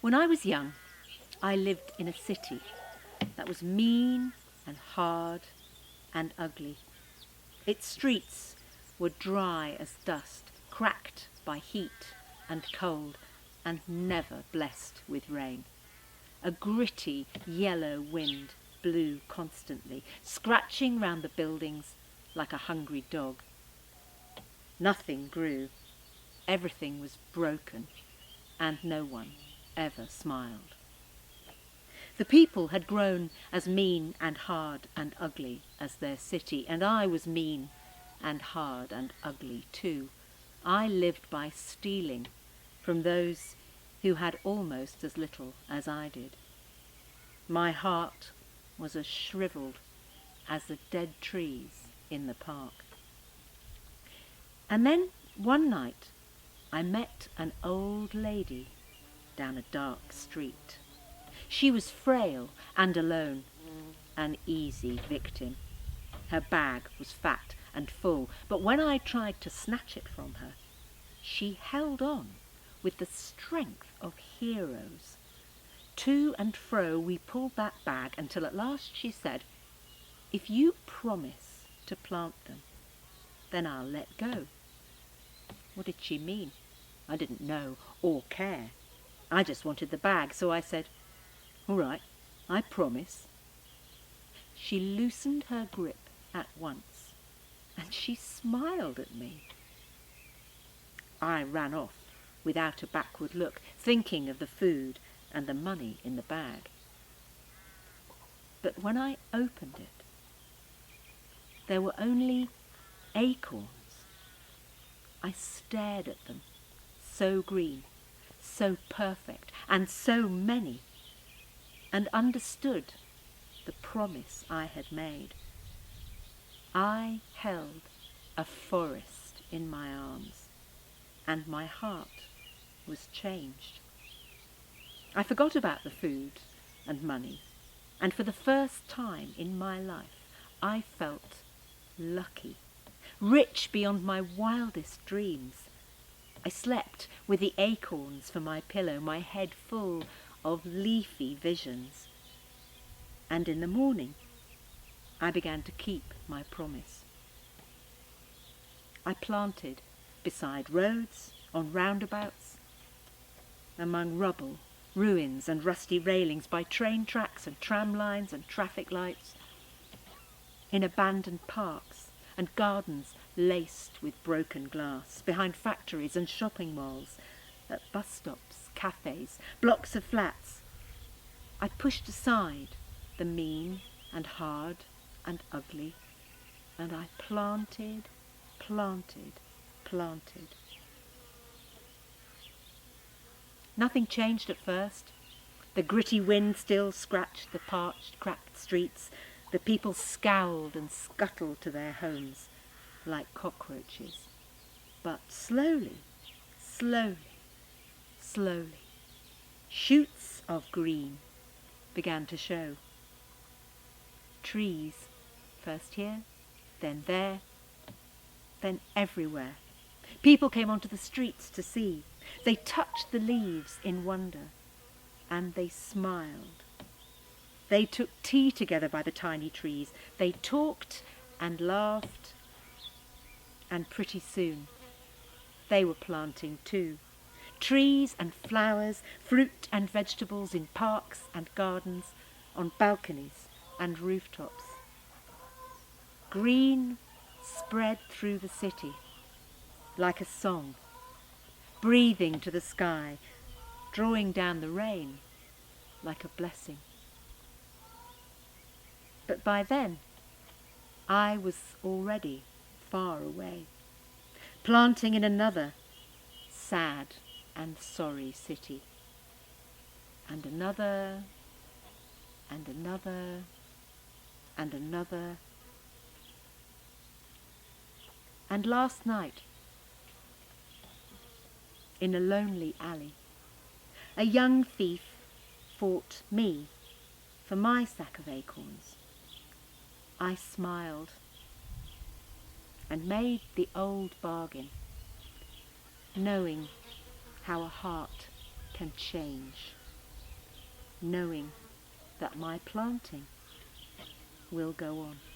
When I was young, I lived in a city that was mean and hard and ugly. Its streets were dry as dust, cracked by heat and cold, and never blessed with rain. A gritty yellow wind blew constantly, scratching round the buildings like a hungry dog. Nothing grew, everything was broken, and no one ever smiled. The people had grown as mean and hard and ugly as their city, and I was mean and hard and ugly too. I lived by stealing from those who had almost as little as I did. My heart was as shriveled as the dead trees in the park. And then one night I met an old lady down a dark street. She was frail and alone, an easy victim. Her bag was fat and full, but when I tried to snatch it from her, she held on with the strength of heroes. To and fro we pulled that bag until at last she said, "If you promise to plant them, then I'll let go." What did she mean? I didn't know or care. I just wanted the bag, so I said, "All right, I promise." She loosened her grip at once, and she smiled at me. I ran off without a backward look, thinking of the food and the money in the bag. But when I opened it, there were only acorns. I stared at them, so green, so perfect, and so many, and understood the promise I had made. I held a forest in my arms, and my heart was changed. I forgot about the food and money, and for the first time in my life I felt lucky, rich beyond my wildest dreams. I slept with the acorns for my pillow, my head full of leafy visions. And in the morning, I began to keep my promise. I planted beside roads, on roundabouts, among rubble, ruins and rusty railings, by train tracks and tram lines and traffic lights, in abandoned parks and gardens laced with broken glass, behind factories and shopping malls, at bus stops, cafes, blocks of flats. I pushed aside the mean and hard and ugly, and I planted. Nothing changed at first. The gritty wind still scratched the parched, cracked streets. The people scowled and scuttled to their homes like cockroaches. But slowly, shoots of green began to show. Trees, first here, then there, then everywhere. People came onto the streets to see. They touched the leaves in wonder, and they smiled. They took tea together by the tiny trees. They talked and laughed, and pretty soon they were planting too. Trees and flowers, fruit and vegetables in parks and gardens, on balconies and rooftops. Green spread through the city like a song, breathing to the sky, drawing down the rain like a blessing. But by then, I was already far away, planting in another sad and sorry city, and another, and another, and another. And last night, in a lonely alley, a young thief fought me for my sack of acorns. I smiled and made the old bargain, knowing how a heart can change. knowing that my planting will go on.